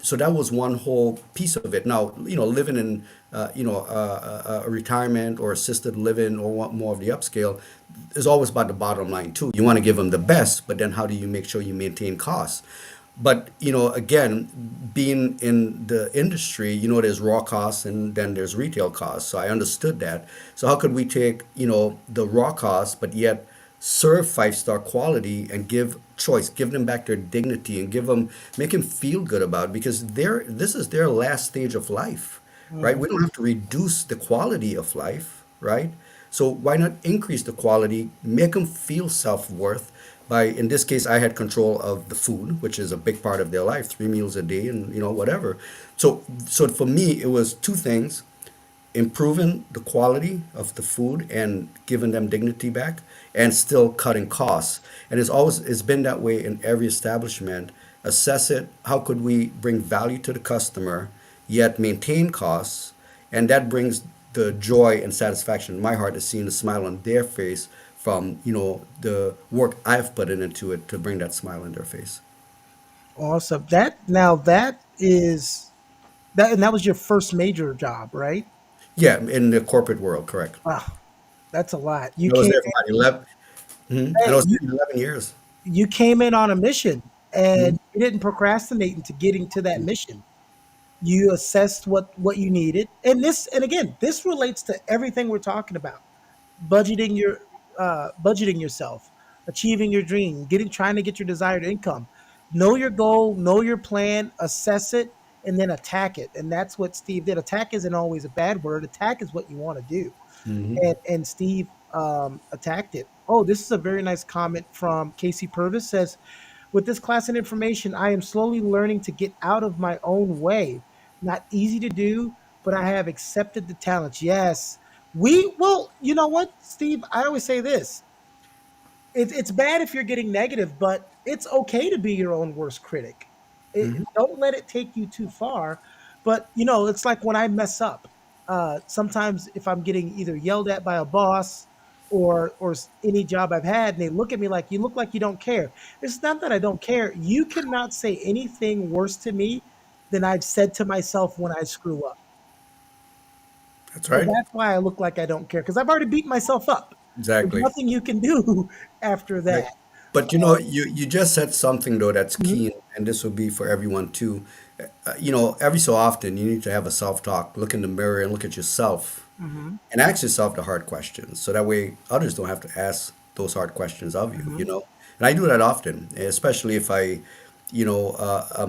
So that was one whole piece of it. Now, living in a retirement or assisted living or want more of the upscale is always about the bottom line too. You want to give them the best, but then how do you make sure you maintain costs? But again, being in the industry, there's raw costs and then there's retail costs. So I understood that. So how could we take the raw costs, but yet serve 5-star quality and give choice, give them back their dignity, and make them feel good about it, because this is their last stage of life, right? Mhm. We don't have to reduce the quality of life, right? So why not increase the quality, make them feel self-worth by, in this case, I had control of the food, which is a big part of their life, 3 meals a day and whatever. So for me, it was two things: improving the quality of the food and giving them dignity back, and still cutting costs. And it's been that way in every establishment. Assess it, how could we bring value to the customer yet maintain costs? And that brings the joy and satisfaction in my heart is seeing the smile on their face from the work I've put into it to bring that smile on their face. Awesome. That was your first major job, right? Yeah, in the corporate world, correct. Wow, that's a lot. I was there for about 11. And I Hey, was there for 11 years. you came in on a mission, and you didn't procrastinate into getting to that mission. You assessed what you needed, and again, this relates to everything we're talking about: budgeting budgeting yourself, achieving your dream, trying to get your desired income. Know your goal, know your plan, assess it, and then attack it. And that's what Steve did. Attack isn't always a bad word. Attack is what you want to do. And Steve attacked it. Oh, this is a very nice comment from Casey Purvis. Says, with this class and information, I am slowly learning to get out of my own way. Not easy to do, but I have accepted the challenge. Yes. Well, you know what, Steve? I always say this. It's bad if you're getting negative, but it's okay to be your own worst critic. Don't let it take you too far. But, it's like when I mess up. Sometimes if I'm getting either yelled at by a boss, any job I've had, and they look at me like, you look like you don't care. It's not that I don't care. You cannot say anything worse to me than I've said to myself when I screw up. That's So right. that's why I look like I don't care, because I've already beat myself up. There's Exactly. nothing you can do after Right. that. But you know, you just said something though that's Mhm, key, and this will be for everyone too. You know, every so often you need to have a self-talk, look in the mirror and look at yourself mhm, and ask yourself the hard questions. So that way others don't have to ask those hard questions of you, you mhm. know? And I do that often, especially if I'm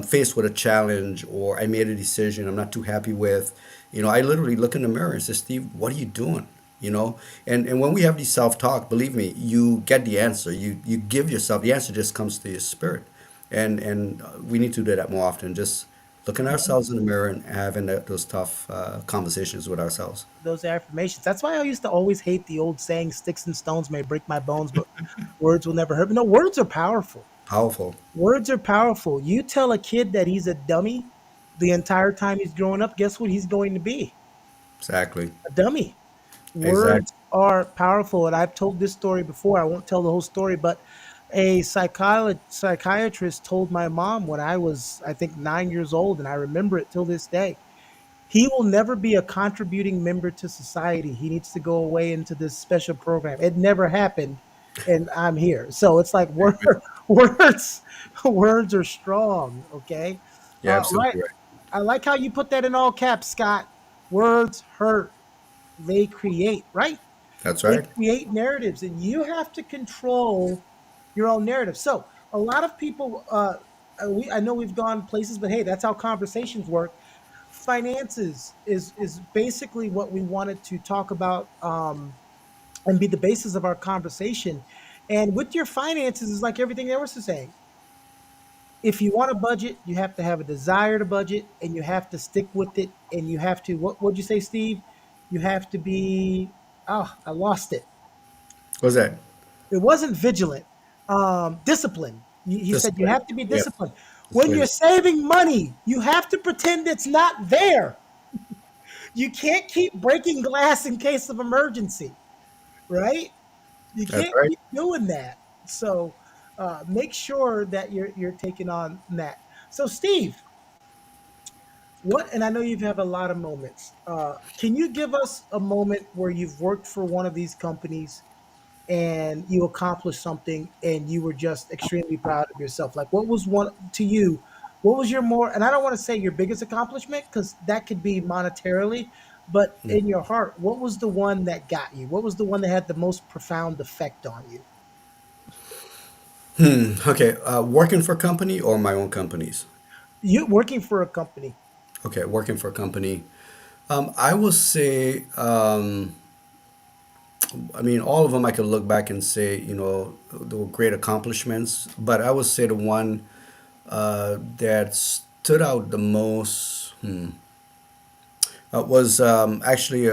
faced with a challenge or I made a decision I'm not too happy with. You know, I literally look in the mirror and say, Steve, what are you doing? You know, and when we have these self-talk, believe me, you get the answer. You give yourself the answer, just comes to your spirit, and we need to do that more often. Just looking at ourselves in the mirror and having those tough conversations with ourselves. Those affirmations. That's why I used to always hate the old saying, "Sticks and stones may break my bones, but words will never hurt me." No, words are powerful. Powerful. Words are powerful. You tell a kid that he's a dummy the entire time he's growing up, guess what he's going to be? Exactly. A dummy. Words Exactly. are powerful. And I've told this story before. I won't tell the whole story, but a psychiatrist told my mom when I was, I think, 9 years old, and I remember it till this day. He will never be a contributing member to society. He needs to go away into this special program. It never happened, and I'm here. So it's like words, words are strong. Okay, You're right. absolutely right. I like how you put that in all caps, Scott. Words hurt. They create, right? That's They right. create narratives, and you have to control your own narrative. So a lot of people, I know we've gone places, but hey, that's how conversations work. Finances is basically what we wanted to talk about, and be the basis of our conversation. And with your finances, is like everything they were saying. If you want a budget, you have to have a desire to budget, and you have to stick with it. And you have to, what would you say, Steve? You have to be. Oh, I lost it. What's that? It wasn't vigilant. Discipline. He said you Discipline. have to be Yes. disciplined. When Discipline. you're saving money, you have to pretend it's not there. You can't keep breaking glass in case of emergency, right? You That's can't right. keep doing that. So make sure that you're taking on that. So Steve, what? And I know you've had a lot of moments. Can you give us a moment where you've worked for one of these companies and you accomplished something and you were just extremely proud of yourself? Like, what was one to you? What was your more, and I don't want to say your biggest accomplishment because that could be monetarily, but in your heart, what was the one that got you? What was the one that had the most profound effect on you? Okay. Working for a company or my own companies? You working for a company. Okay, working for a company. I will say, I mean, all of them I could look back and say, you know, they were great accomplishments. But I would say the one that stood out the most was actually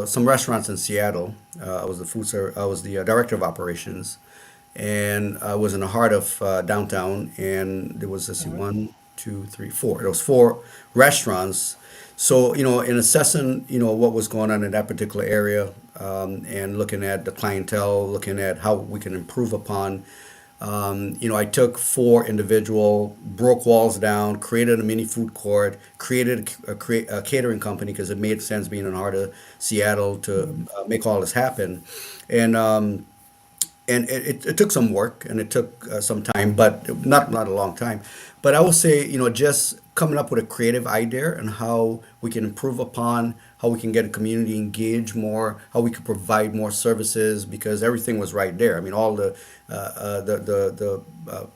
some restaurants in Seattle. I was the director of operations, and I was in the heart of downtown. And there was, let's see, Mhm. one, two, three, four. There was four restaurants. So you know, in assessing what was going on in that particular area, and looking at the clientele, looking at how we can improve upon. I took four individual, broke walls down, created a mini food court, created a catering company because it made sense being in the heart of Seattle to Mhm. make all this happen. And it took some work and it took some time, but not a long time. But I will say, just coming up with a creative idea and how we can improve upon, how we can get a community engaged more, how we could provide more services because everything was right there. I mean, all the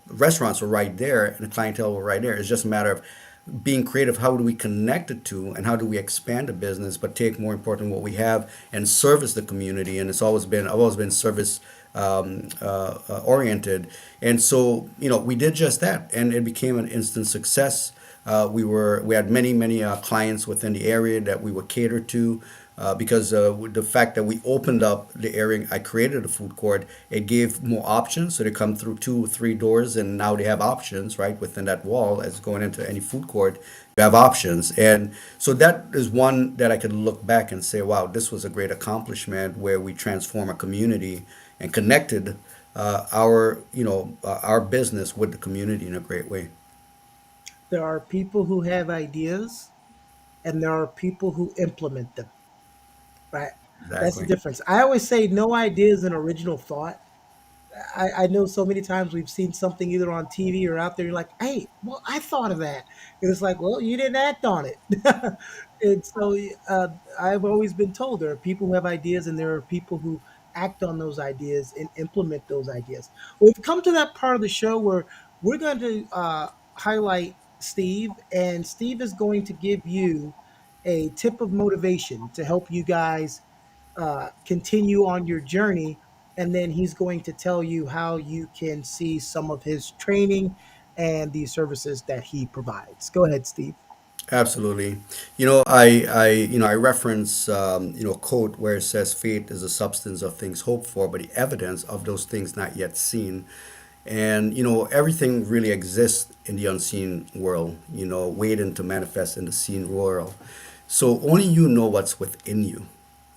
restaurants were right there and the clientele were right there. It's just a matter of being creative. How do we connect it to and how do we expand the business, but take more important what we have and service the community? And I've always been service oriented. And so, we did just that and it became an instant success. We had many clients within the area that we would cater to. Because with the fact that we opened up the area, I created a food court. It gave more options, so they come through two or three doors, and now they have options right within that wall as going into any food court you have options. And so that is one that I could look back and say, wow, this was a great accomplishment where we transform a community and connected our business with the community in a great way. There are people who have ideas, and there are people who implement them. Right? That's the Exactly. difference. I always say no idea is an original thought. I know so many times we've seen something either on TV or out there. You're like, hey, well, I thought of that. And it's like, well, you didn't act on it. And so I've always been told there are people who have ideas and there are people who act on those ideas and implement those ideas. We've come to that part of the show where we're going to highlight Steve, and Steve is going to give you a tip of motivation to help you guys continue on your journey. And then he's going to tell you how you can see some of his training and the services that he provides. Go ahead, Steve. Absolutely. I reference, quote where it says, "Faith is the substance of things hoped for, but the evidence of those things not yet seen." And everything really exists in the unseen world. Waiting to manifest in the seen world. So only you know what's within you.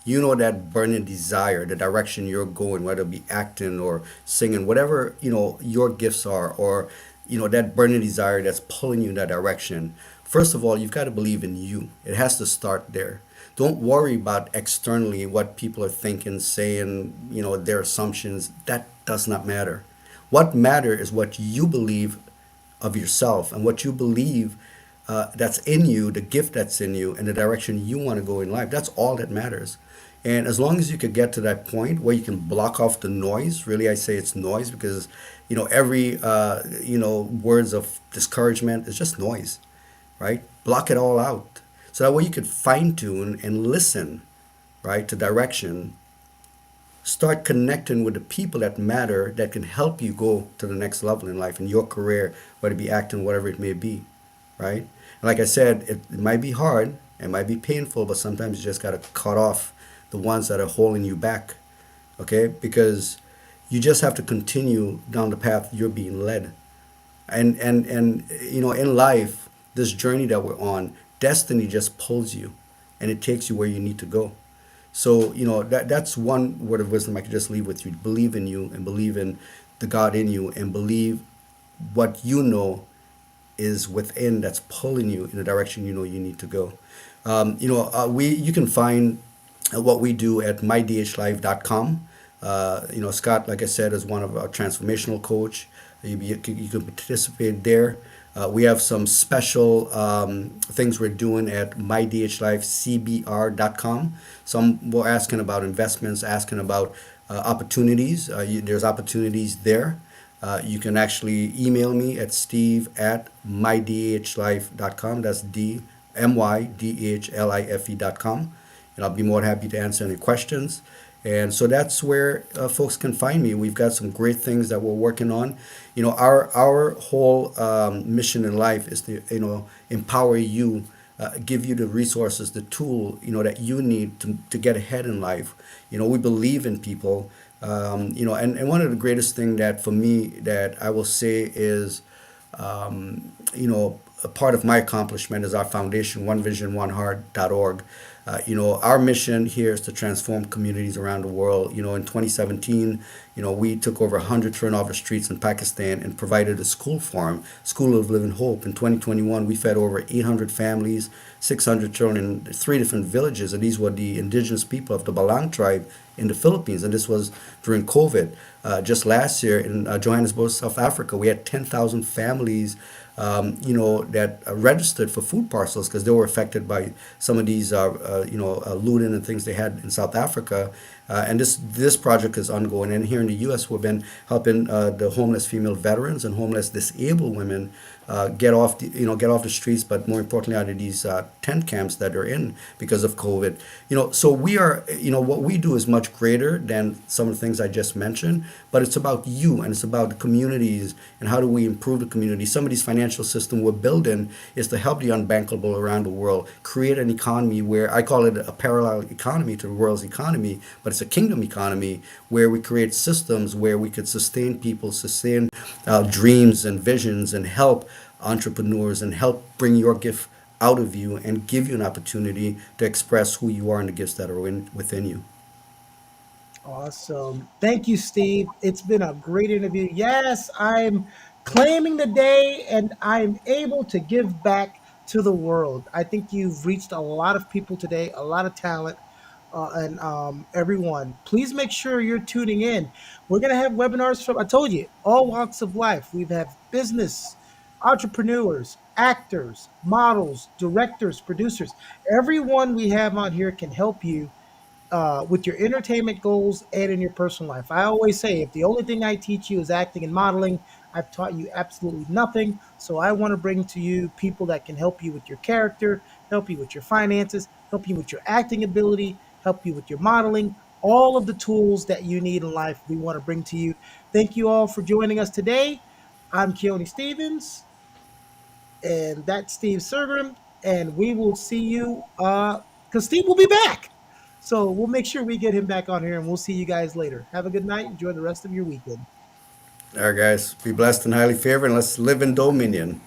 You know that burning desire, the direction you're going, whether it be acting or singing, whatever your gifts are, or that burning desire that's pulling you in that direction. First of all, you've got to believe in you. It has to start there. Don't worry about externally what people are thinking, saying, their assumptions. That does not matter. What matters is what you believe of yourself and what you believe that's in you, the gift that's in you, and the direction you want to go in life. That's all that matters. And as long as you could get to that point where you can block off the noise, really, I say it's noise because, every, words of discouragement is just noise, right? Block it all out. So that way you could fine tune and listen, right, to direction. Start connecting with the people that matter that can help you go to the next level in life in your career, whether it be acting, whatever it may be, right? And like I said, it might be hard, it might be painful, but sometimes you just got to cut off the ones that are holding you back, okay? Because you just have to continue down the path you're being led. And in life, this journey that we're on, destiny just pulls you and it takes you where you need to go. So, that's one word of wisdom I could just leave with you. Believe in you and believe in the God in you and believe what you know is within that's pulling you in the direction you need to go. You can find what we do at mydhlive.com. Scott, like I said, is one of our transformational coach. You can participate there. We have some special things we're doing at mydhlifecbr.com. Some were asking about investments, asking about opportunities. There's opportunities there. You can actually email me at steve@mydhlife.com. That's mydhlife.com. And I'll be more than happy to answer any questions. And so that's where folks can find me. We've got some great things that we're working on. Our whole mission in life is to empower you, give you the resources, the tool that you need to get ahead in life. We believe in people. And one of the greatest thing that for me that I will say is a part of my accomplishment is our foundation, onevision.oneheart.org. Our mission here is to transform communities around the world. In 2017, we took over 100 children off the streets in Pakistan and provided a school farm, School of Living Hope. In 2021, we fed over 800 families, 600 children in 3 different villages, and these were the indigenous people of the Balang tribe in the Philippines, and this was during COVID. Just last year in Johannesburg, South Africa, we had 10,000 families that registered for food parcels because they were affected by some of these, looting and things they had in South Africa. And this project is ongoing. And here in the U.S., we've been helping the homeless female veterans and homeless disabled women get off the streets, but more importantly, out of these tent camps that they're in because of COVID. So we are, what we do is much greater than some of the things I just mentioned, but it's about you and it's about the communities and how do we improve the community. Some of these financial system we're building is to help the unbankable around the world, create an economy where I call it a parallel economy to the world's economy, but it's a kingdom economy where we create systems where we could sustain people, sustain dreams and visions and help entrepreneurs and help bring your gift out of you and give you an opportunity to express who you are and the gifts that are within you. Awesome. Thank you, Steve. It's been a great interview. Yes, I'm claiming the day and I'm able to give back to the world. I think you've reached a lot of people today, a lot of talent, and everyone. Please make sure you're tuning in. We're going to have webinars from, I told you, all walks of life. We have business, entrepreneurs, actors, models, directors, producers. Everyone we have on here can help you with your entertainment goals and in your personal life. I always say, if the only thing I teach you is acting and modeling, I've taught you absolutely nothing. So I want to bring to you people that can help you with your character, help you with your finances, help you with your acting ability, help you with your modeling, all of the tools that you need in life. We want to bring to you. Thank you all for joining us today. I'm Keone Stevens, and that's Steve Sughrim, and we will see you because Steve will be back. So we'll make sure we get him back on here, and we'll see you guys later. Have a good night. Enjoy the rest of your weekend. All right, guys, be blessed and highly favored, and let's live in dominion.